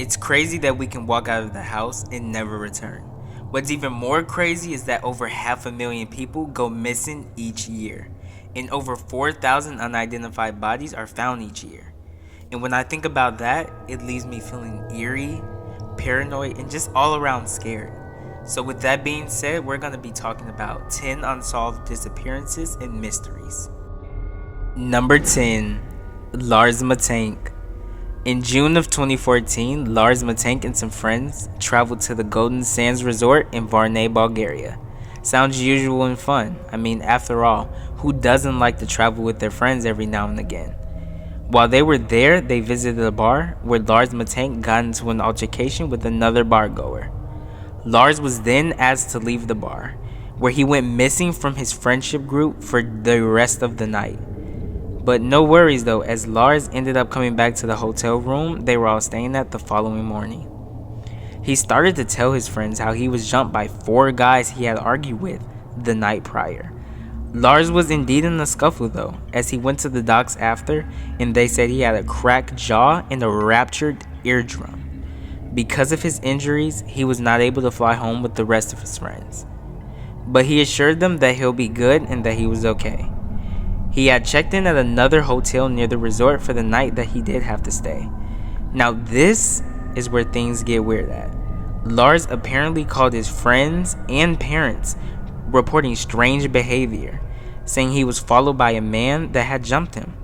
It's crazy that we can walk out of the house and never return. What's even more crazy is that over 500,000 people go missing each year, and over 4,000 unidentified bodies are found each year. And when I think about that, it leaves me feeling eerie, paranoid, and just all around scared. So with that being said, we're going to be talking about 10 unsolved disappearances and mysteries. Number 10. Lars Matank. In June of 2014, Lars Matank and some friends traveled to the Golden Sands Resort in Varna, Bulgaria. Sounds usual and fun. I mean, after all, who doesn't like to travel with their friends every now and again? While they were there, they visited a bar where Lars Matank got into an altercation with another bargoer. Lars was then asked to leave the bar, where he went missing from his friendship group for the rest of the night. But no worries though, as Lars ended up coming back to the hotel room they were all staying at the following morning. He started to tell his friends how he was jumped by 4 guys he had argued with the night prior. Lars was indeed in a scuffle though, as he went to the docks after, and they said he had a cracked jaw and a ruptured eardrum. Because of his injuries, he was not able to fly home with the rest of his friends. But he assured them that he'll be good and that he was okay. He had checked in at another hotel near the resort for the night that he did have to stay. Now this is where things get weird at. Lars apparently called his friends and parents, reporting strange behavior, saying he was followed by a man that had jumped him.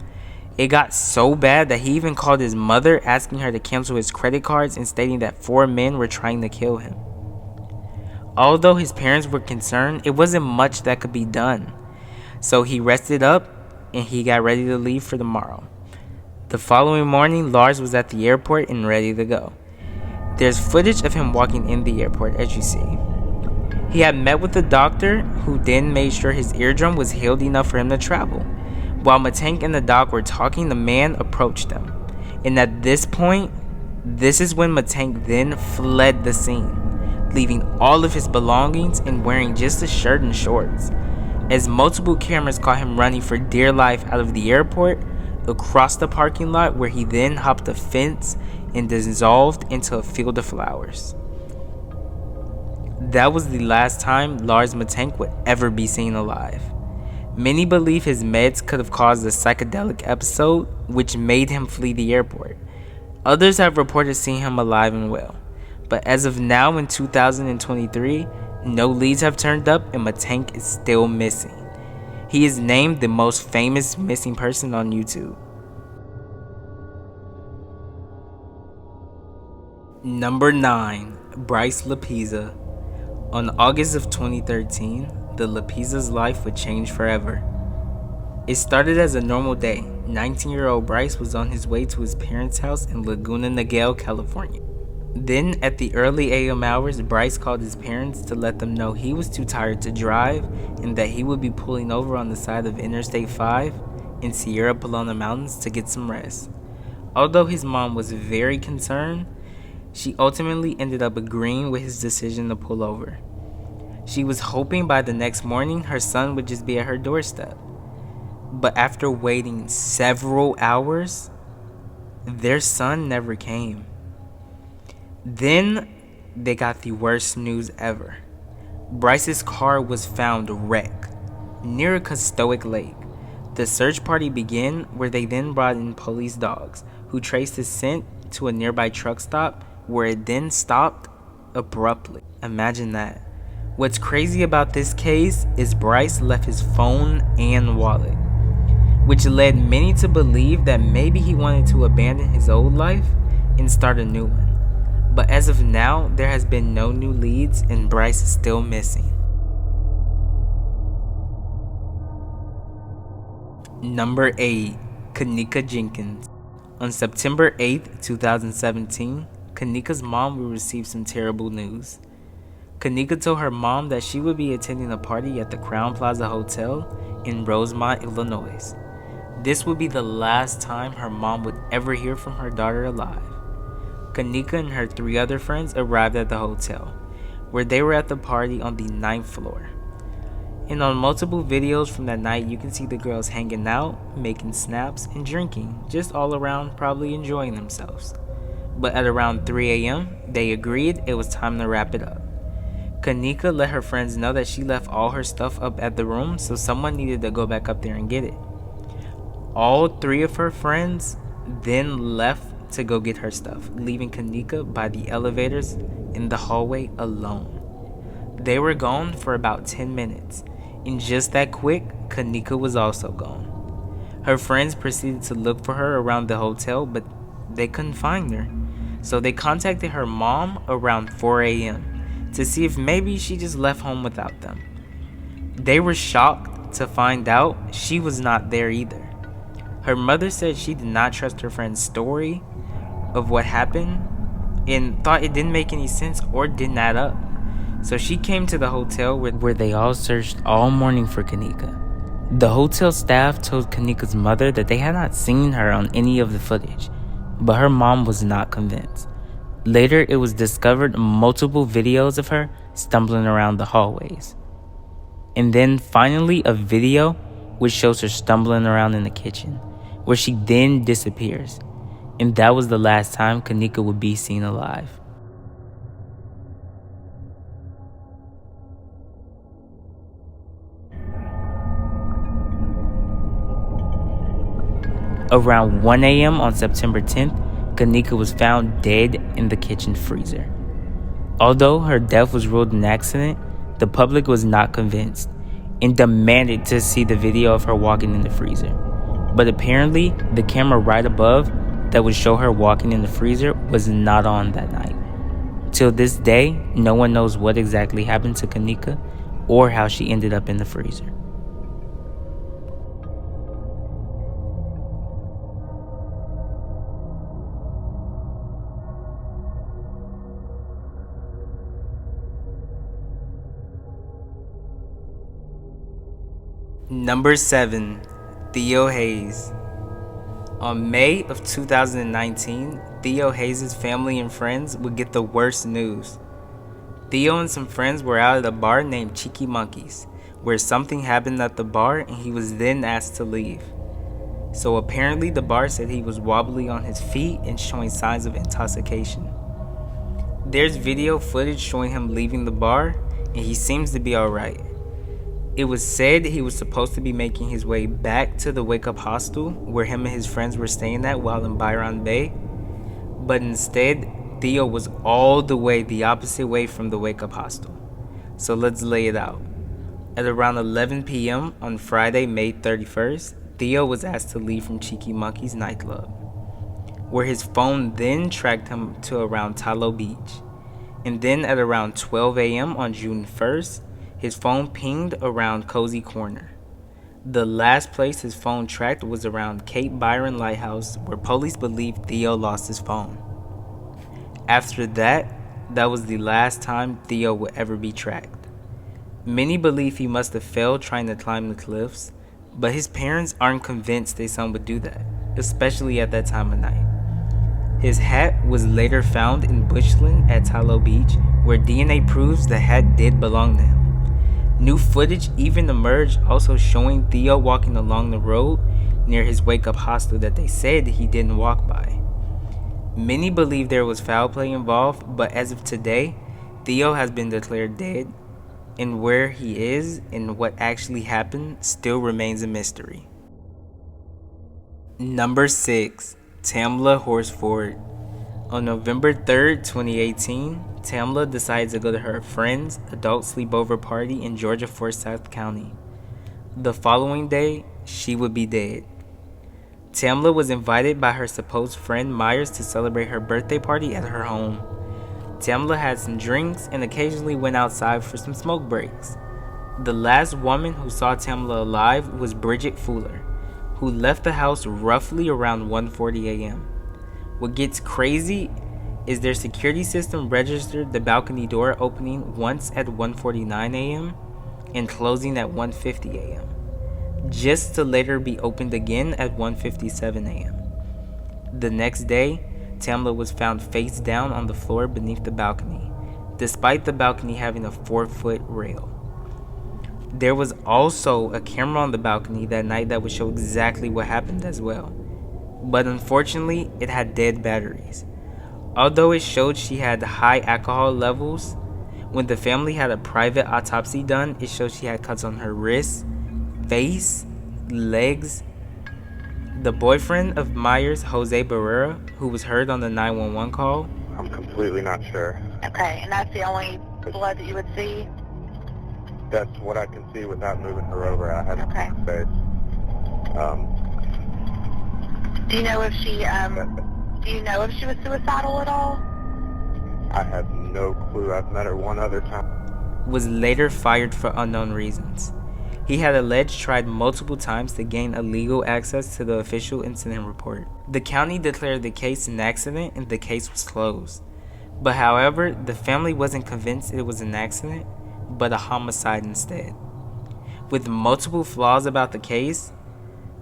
It got so bad that he even called his mother, asking her to cancel his credit cards and stating that 4 men were trying to kill him. Although his parents were concerned, it wasn't much that could be done. So he rested up and he got ready to leave for tomorrow. The following morning, Lars was at the airport and ready to go. There's footage of him walking in the airport, as you see. He had met with the doctor, who then made sure his eardrum was healed enough for him to travel. While Matank and the doc were talking, the man approached them. And at this point, this is when Matank then fled the scene, leaving all of his belongings and wearing just a shirt and shorts. As multiple cameras caught him running for dear life out of the airport, across the parking lot, where he then hopped a fence and dissolved into a field of flowers. That was the last time Lars Mittank would ever be seen alive. Many believe his meds could have caused a psychedelic episode, which made him flee the airport. Others have reported seeing him alive and well. But as of now in 2023, no leads have turned up and Matank is still missing. He is named the most famous missing person on YouTube. Number 9. Bryce LaPizza. On August of 2013, the LaPizza's life would change forever. It started as a normal day. 19-year-old Bryce was on his way to his parents' house in Laguna Niguel, California. Then, at the early AM hours, Bryce called his parents to let them know he was too tired to drive and that he would be pulling over on the side of Interstate 5 in Sierra Pelona Mountains to get some rest. Although his mom was very concerned, she ultimately ended up agreeing with his decision to pull over. She was hoping by the next morning her son would just be at her doorstep. But after waiting several hours, their son never came. Then they got the worst news ever. Bryce's car was found wrecked near a Castoic lake. The search party began, where they then brought in police dogs who traced his scent to a nearby truck stop, where it then stopped abruptly. Imagine that. What's crazy about this case is Bryce left his phone and wallet, which led many to believe that maybe he wanted to abandon his old life and start a new one. But as of now, there has been no new leads and Bryce is still missing. Number 8. Kanika Jenkins. On September 8th, 2017, Kanika's mom will receive some terrible news. Kanika told her mom that she would be attending a party at the Crown Plaza Hotel in Rosemont, Illinois. This would be the last time her mom would ever hear from her daughter alive. Kanika and her 3 other friends arrived at the hotel, where they were at the party on the 9th floor. And on multiple videos from that night, you can see the girls hanging out, making snaps, and drinking, just all around, probably enjoying themselves. but at around 3 a.m., they agreed it was time to wrap it up. Kanika let her friends know that she left all her stuff up at the room, so someone needed to go back up there and get it. All three of her friends then left to go get her stuff, leaving Kanika by the elevators in the hallway alone. They were gone for about 10 minutes, and just that quick, Kanika was also gone. Her friends proceeded to look for her around the hotel, but they couldn't find her. So they contacted her mom around 4 a.m. to see if maybe she just left home without them. They were shocked to find out she was not there either. Her mother said she did not trust her friend's story of what happened and thought it didn't make any sense or didn't add up. So she came to the hotel where they all searched all morning for Kanika. The hotel staff told Kanika's mother that they had not seen her on any of the footage, but her mom was not convinced. Later, it was discovered multiple videos of her stumbling around the hallways. And then finally a video which shows her stumbling around in the kitchen, where she then disappears. And that was the last time Kanika would be seen alive. Around 1 a.m. on September 10th, Kanika was found dead in the kitchen freezer. Although her death was ruled an accident, the public was not convinced and demanded to see the video of her walking in the freezer. But apparently, the camera right above that would show her walking in the freezer was not on that night. Till this day, no one knows what exactly happened to Kanika or how she ended up in the freezer. Number 7. Theo Hayes. On May of 2019, Theo Hayes' family and friends would get the worst news. Theo and some friends were out at a bar named Cheeky Monkeys, where something happened at the bar and he was then asked to leave. So apparently the bar said he was wobbly on his feet and showing signs of intoxication. There's video footage showing him leaving the bar and he seems to be alright. It was said he was supposed to be making his way back to the Wake Up Hostel where him and his friends were staying at while in Byron Bay, but instead Theo was all the way the opposite way from the Wake Up Hostel. So let's lay it out. At around 11 p.m. on Friday, May 31st, Theo was asked to leave from Cheeky Monkey's nightclub, where his phone then tracked him to around Talo Beach. And then at around 12 a.m. on June 1st, his phone pinged around Cozy Corner. The last place his phone tracked was around Cape Byron Lighthouse, where police believe Theo lost his phone. After that was the last time Theo would ever be tracked. Many believe he must have failed trying to climb the cliffs, but his parents aren't convinced their son would do that, especially at that time of night. His hat was later found in bushland at Talo Beach, where DNA proves the hat did belong to him. New footage even emerged also showing Theo walking along the road near his wake-up hostel that they said he didn't walk by. Many believe there was foul play involved, but as of today, Theo has been declared dead, and where he is and what actually happened still remains a mystery. Number 6. Tamla Horsford. On November 3rd, 2018, Tamla decided to go to her friend's adult sleepover party in Georgia Forsyth County. The following day, she would be dead. Tamla was invited by her supposed friend Myers to celebrate her birthday party at her home. Tamla had some drinks and occasionally went outside for some smoke breaks. The last woman who saw Tamla alive was Bridget Fuller, who left the house roughly around 1:40 a.m. What gets crazy is their security system registered the balcony door opening once at 1:49 a.m. and closing at 1:50 a.m., just to later be opened again at 1:57 a.m. The next day, Tamla was found face down on the floor beneath the balcony, despite the balcony having a 4-foot rail. There was also a camera on the balcony that night that would show exactly what happened as well, but unfortunately, it had dead batteries. Although it showed she had high alcohol levels, when the family had a private autopsy done, it showed she had cuts on her wrists, face, legs. The boyfriend of Myers, Jose Barrera, who was heard on the 911 call. I'm completely not sure. Okay, and that's the only blood that you would see? That's what I can see without moving her over. I had Okay. her face. Do you know if she was suicidal at all? I have no clue. I've met her one other time. Was later fired for unknown reasons. He had alleged tried multiple times to gain illegal access to the official incident report. The county declared the case an accident and the case was closed. But however, the family wasn't convinced it was an accident, but a homicide instead. With multiple flaws about the case,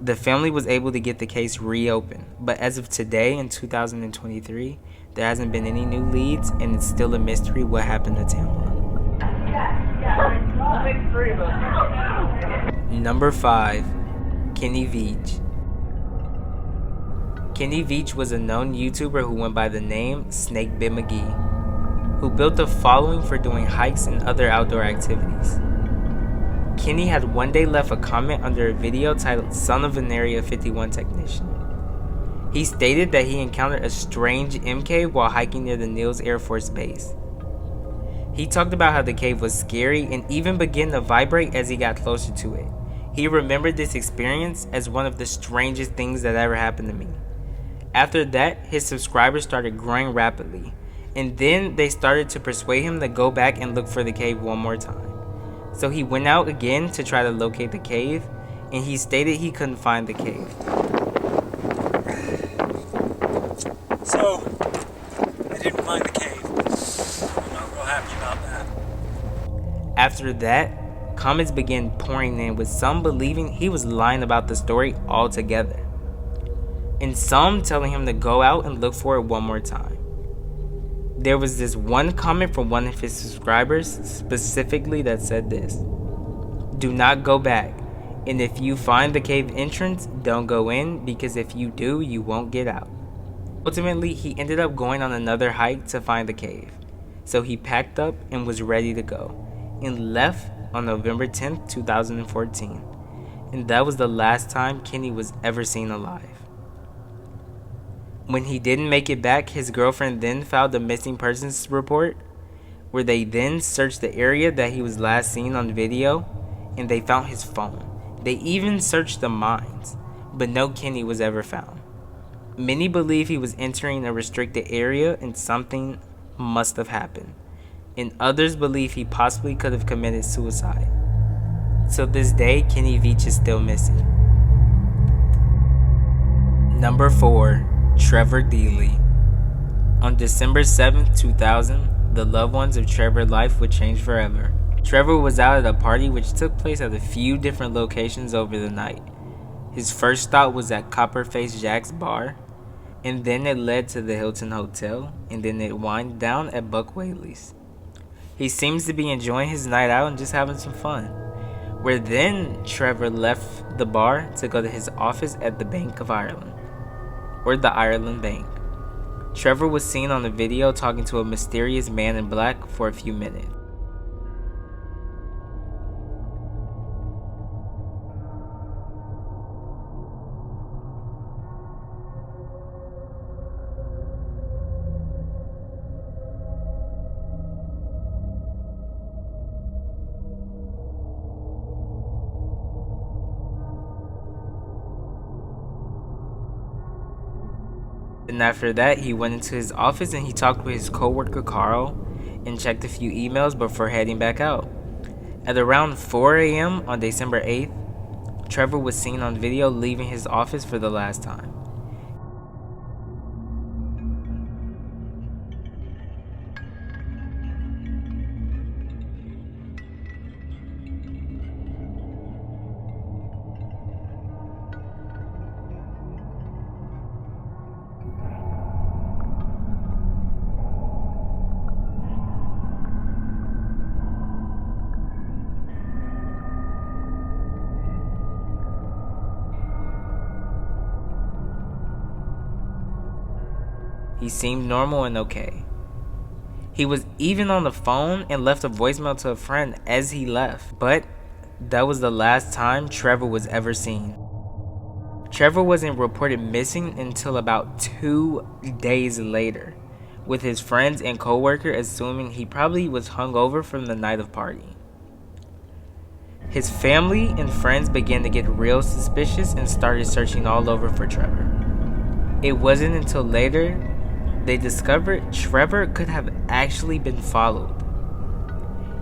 the family was able to get the case reopened. But as of today in 2023, there hasn't been any new leads and it's still a mystery what happened to Tamla. Number 5. Kenny Veach. Kenny Veach was a known YouTuber who went by the name Snake Bit McGee, who built a following for doing hikes and other outdoor activities. Kenny had one day left a comment under a video titled "Son of an Area 51 Technician." He stated that he encountered a strange MK while hiking near the Niels Air Force Base. He talked about how the cave was scary and even began to vibrate as he got closer to it. He remembered this experience as one of the strangest things that ever happened to me. After that, his subscribers started growing rapidly, and then they started to persuade him to go back and look for the cave one more time. So he went out again to try to locate the cave, and he stated he couldn't find the cave. So, I didn't find the cave. I'm not real happy about that. After that, comments began pouring in, with some believing he was lying about the story altogether, and some telling him to go out and look for it one more time. There was this one comment from one of his subscribers specifically that said this: "Do not go back, and if you find the cave entrance, don't go in, because if you do, you won't get out." Ultimately, he ended up going on another hike to find the cave, so he packed up and was ready to go, and left on November 10th, 2014, and that was the last time Kenny was ever seen alive. When he didn't make it back, his girlfriend then filed a missing persons report, where they then searched the area that he was last seen on video, and they found his phone. They even searched the mines, but no Kenny was ever found. Many believe he was entering a restricted area and something must have happened, and others believe he possibly could have committed suicide. So this day, Kenny Veach is still missing. Number 4. Trevor Deely. On December 7th, 2000, the loved ones of Trevor's life would change forever. Trevor was out at a party which took place at a few different locations over the night. His first stop was at Copperface Jack's bar, and then it led to the Hilton Hotel, and then it wound down at Buck Whaley's. He seems to be enjoying his night out and just having some fun. Where then Trevor left the bar to go to his office at the Bank of Ireland, or the Ireland Bank. Trevor was seen on the video talking to a mysterious man in black for a few minutes. And after that, he went into his office and he talked with his coworker Carl and checked a few emails before heading back out. At around 4 a.m. on December 8th, Trevor was seen on video leaving his office for the last time. He seemed normal and okay. He was even on the phone and left a voicemail to a friend as he left. But that was the last time Trevor was ever seen. Trevor wasn't reported missing until about 2 days later, with his friends and co-worker assuming he probably was hungover from the night of partying. His family and friends began to get real suspicious and started searching all over for Trevor. It wasn't until later they discovered Trevor could have actually been followed.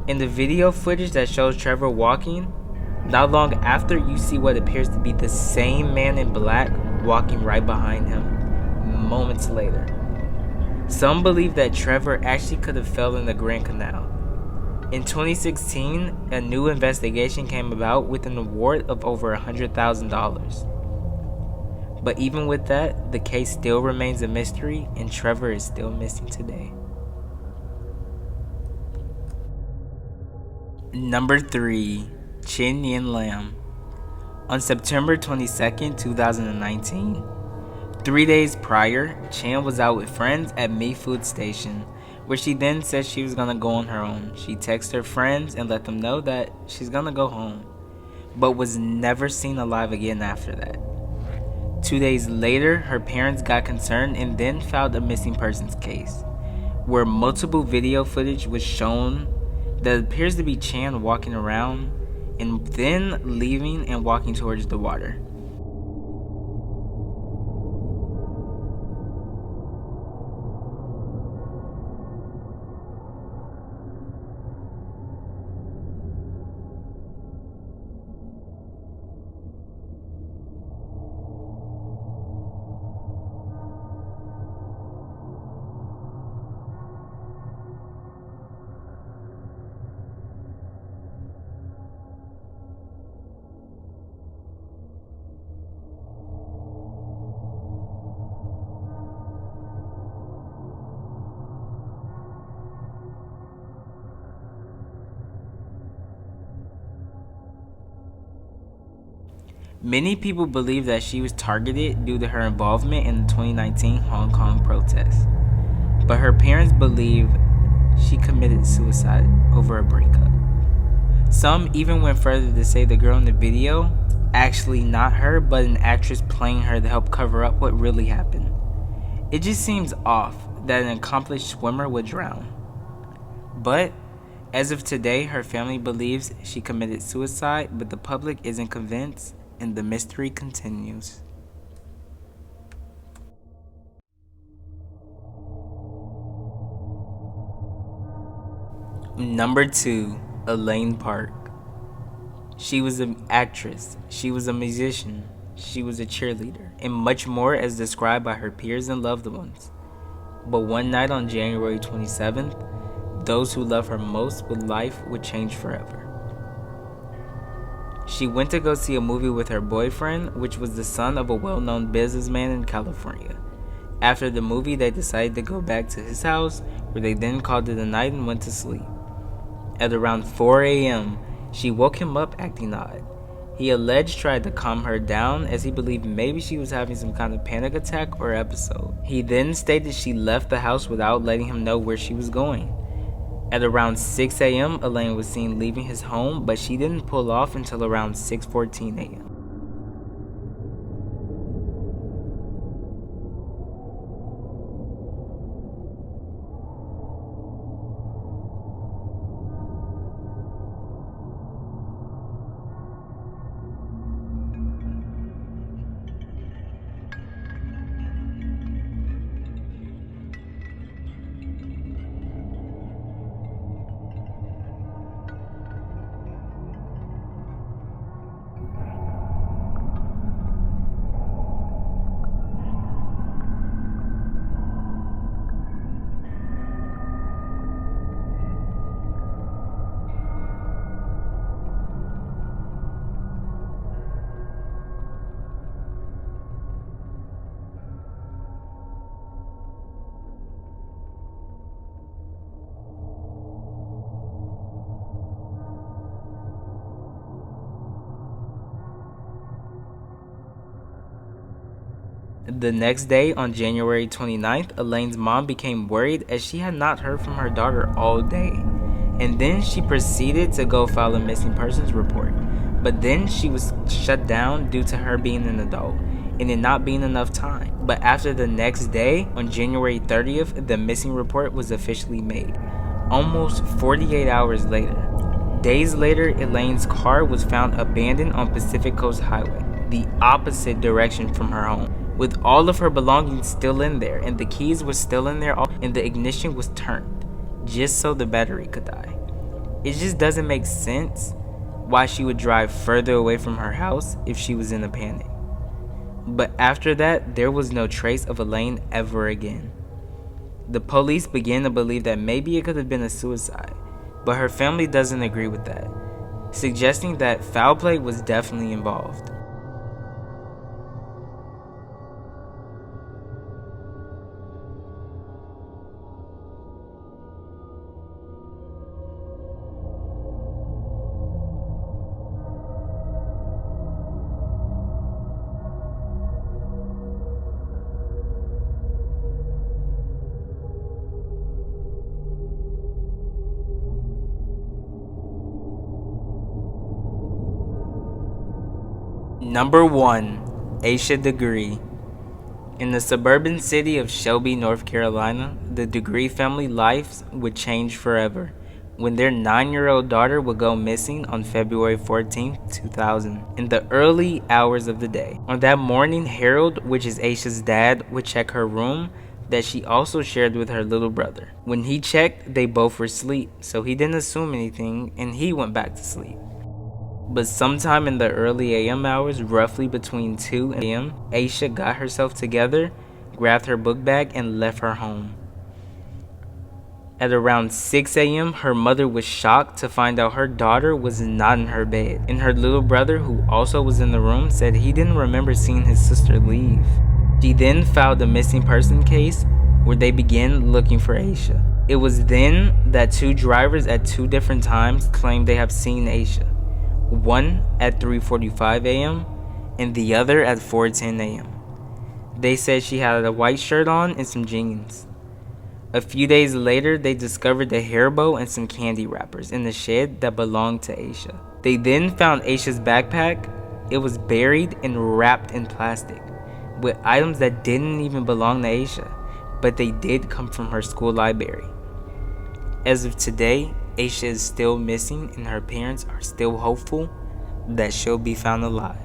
In the video footage that shows Trevor walking, not long after you see what appears to be the same man in black walking right behind him moments later. Some believe that Trevor actually could have fell in the Grand Canal. In 2016, a new investigation came about with an award of over $100,000. But even with that, the case still remains a mystery and Trevor is still missing today. Number 3. Chinyan Lam. On September 22nd, 2019, 3 days prior, Chan was out with friends at Mi Food Station, where she then said she was gonna go on her own. She texted her friends and let them know that she's gonna go home, but was never seen alive again after that. 2 days later, her parents got concerned and then filed a missing persons case, where multiple video footage was shown that appears to be Chan walking around and then leaving and walking towards the water. Many people believe that she was targeted due to her involvement in the 2019 Hong Kong protests, but her parents believe she committed suicide over a breakup. Some even went further to say the girl in the video, actually not her, but an actress playing her to help cover up what really happened. It just seems off that an accomplished swimmer would drown. But as of today, her family believes she committed suicide, but the public isn't convinced, and the mystery continues. Number 2, Elaine Park. She was an actress, she was a musician, she was a cheerleader, and much more as described by her peers and loved ones. But one night on January 27th, those who love her most with life would change forever. She went to go see a movie with her boyfriend, which was the son of a well-known businessman in California. After the movie, they decided to go back to his house, where they then called it a night and went to sleep. At around 4 a.m., she woke him up acting odd. He alleged tried to calm her down as he believed maybe she was having some kind of panic attack or episode. He then stated she left the house without letting him know where she was going. At around 6 a.m., Elaine was seen leaving his home, but she didn't pull off until around 6:14 a.m. The next day, on January 29th, Elaine's mom became worried as she had not heard from her daughter all day. And then she proceeded to go file a missing persons report. But then she was shut down due to her being an adult and it not being enough time. But after the next day, on January 30th, the missing report was officially made. Almost 48 hours later. Days later, Elaine's car was found abandoned on Pacific Coast Highway, the opposite direction from her home, with all of her belongings still in there, and the keys were still in there, and the ignition was turned, just so the battery could die. It just doesn't make sense why she would drive further away from her house if she was in a panic. But after that, there was no trace of Elaine ever again. The police began to believe that maybe it could have been a suicide, but her family doesn't agree with that, suggesting that foul play was definitely involved. Number 1. Asha Degree. In the suburban city of Shelby, North Carolina, the Degree family lives would change forever when their 9-year-old daughter would go missing on February 14, 2000, in the early hours of the day. On that morning, Harold, which is Asha's dad, would check her room that she also shared with her little brother. When he checked, they both were asleep, so he didn't assume anything and he went back to sleep. But sometime in the early AM hours, roughly between 2 AM, Asha got herself together, grabbed her book bag, and left her home. At around 6 AM, her mother was shocked to find out her daughter was not in her bed, and her little brother, who also was in the room, said he didn't remember seeing his sister leave. She then filed a missing person case where they began looking for Asha. It was then that 2 drivers at 2 different times claimed they have seen Asha. One at 3:45 AM and the other at 4:10 AM. They said she had a white shirt on and some jeans. A few days later, they discovered a hair bow and some candy wrappers in the shed that belonged to Asha. They then found Asha's backpack. It was buried and wrapped in plastic with items that didn't even belong to Asha, but they did come from her school library. As of today, Asha is still missing and her parents are still hopeful that she'll be found alive.